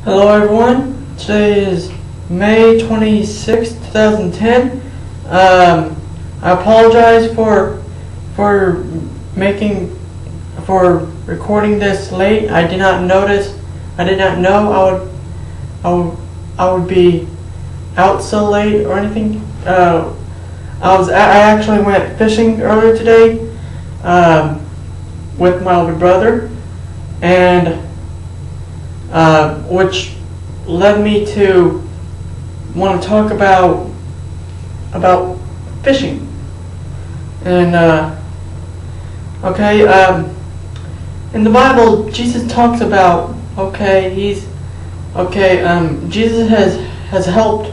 Hello everyone, today is May 26th, 2010. I apologize for recording this late. I did not know I would be out so late or anything. I actually went fishing earlier today with my older brother, and which led me to want to talk about fishing. And in the Bible, Jesus talks about Jesus has helped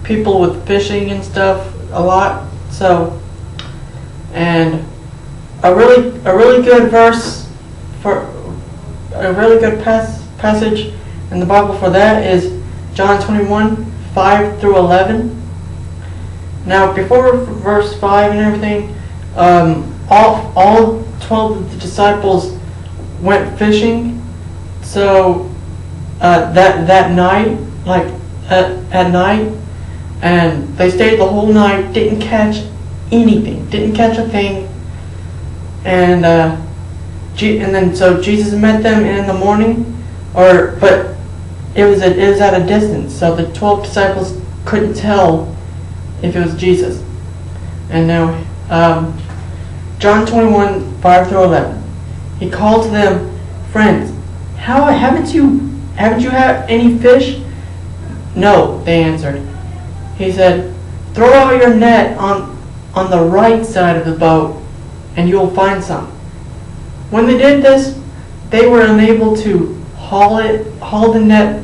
people with fishing and stuff a lot. So, and a really good verse for a really good passage in the Bible for that is John 21:5-11. Now, before verse 5 and everything, all 12 of the disciples went fishing. So that night, at night, and they stayed the whole night, didn't catch anything, didn't catch a thing, and then so Jesus met them in the morning, but it was at a distance, so the 12 disciples couldn't tell if it was Jesus. And now John 21:5-11, he called to them, "Friends, haven't you had any fish?" "No," they answered. He said, "Throw out your net on the right side of the boat, and you will find some." When they did this, they were unable to haul the net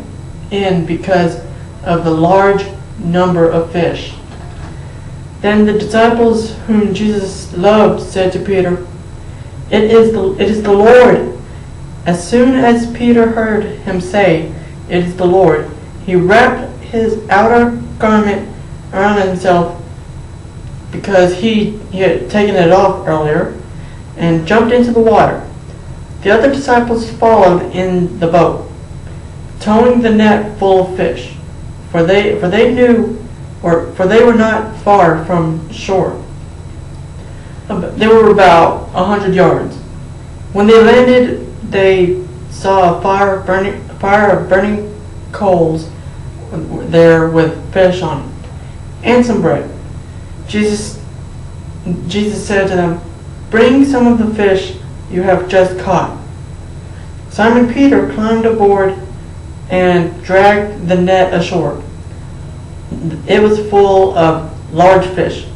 in because of the large number of fish. Then the disciples whom Jesus loved said to Peter, It is the Lord." As soon as Peter heard him say, "It is the Lord," he wrapped his outer garment around himself, because he had taken it off earlier, and jumped into the water. The other disciples followed in the boat, towing the net full of fish, for they were not far from shore. They were about 100 yards. When they landed, they saw a fire of burning coals there with fish on it, and some bread. Jesus said to them, "Bring some of the fish you have just caught." Simon Peter climbed aboard and dragged the net ashore. It was full of large fish,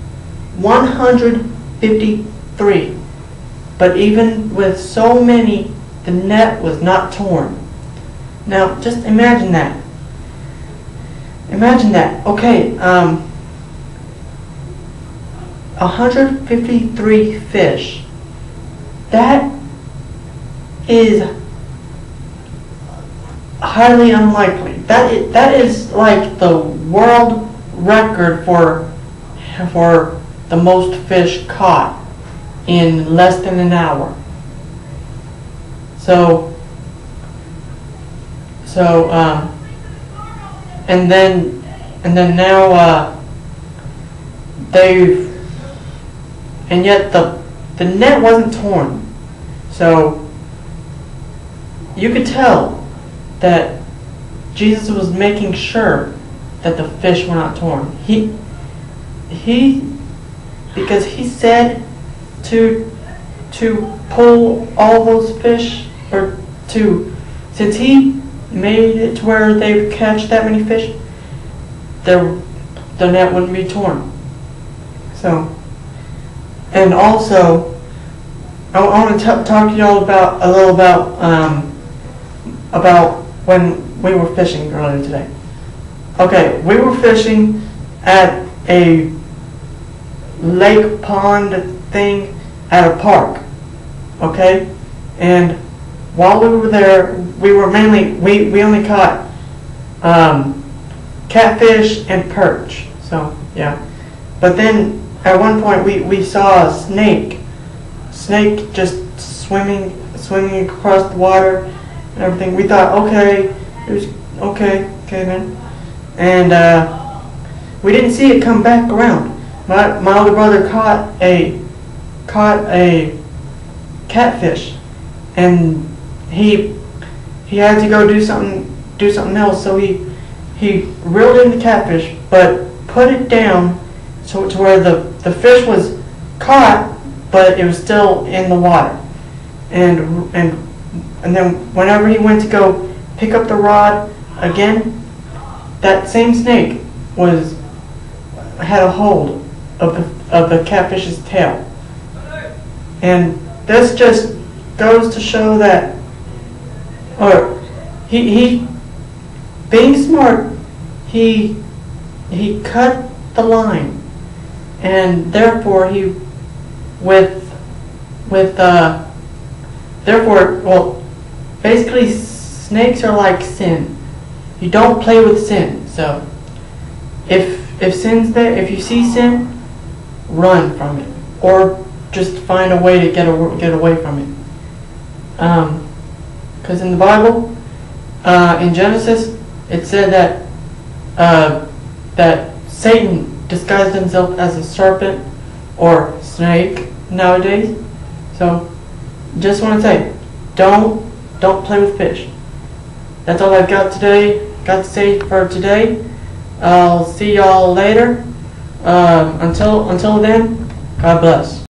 153. But even with so many, the net was not torn. Now, just imagine that. Okay, 153 fish. That is highly unlikely. That is like the world record for the most fish caught in less than an hour. And then now and yet the net wasn't torn. So you could tell that Jesus was making sure that the fish were not torn. Because he said to pull all those fish, since he made it to where they would catch that many fish, the net wouldn't be torn. So, and also, I want to talk to y'all about when we were fishing earlier today. Okay, we were fishing at a lake pond thing at a park. Okay, and while we were there, we only caught catfish and perch. So yeah, but then at one point we saw a snake just swimming across the water and everything. We thought, okay, Okay, man. And we didn't see it come back around. My older brother caught a catfish, and he had to go do something else. So he reeled in the catfish, but put it down so to where the fish was caught, but it was still in the water. And then whenever he went to go pick up the rod again, that same snake had a hold of the catfish's tail. And this just goes to show that, or he being smart, he cut the line, and therefore basically snakes are like sin. You don't play with sin. So if sin's there, if you see sin, run from it, or just find a way to get away from it. Because in the Bible, in Genesis, it said that Satan disguised himself as a serpent or snake nowadays. So just want to say, don't play with fish. That's all I've got to say for today. I'll see y'all later. Until then, God bless.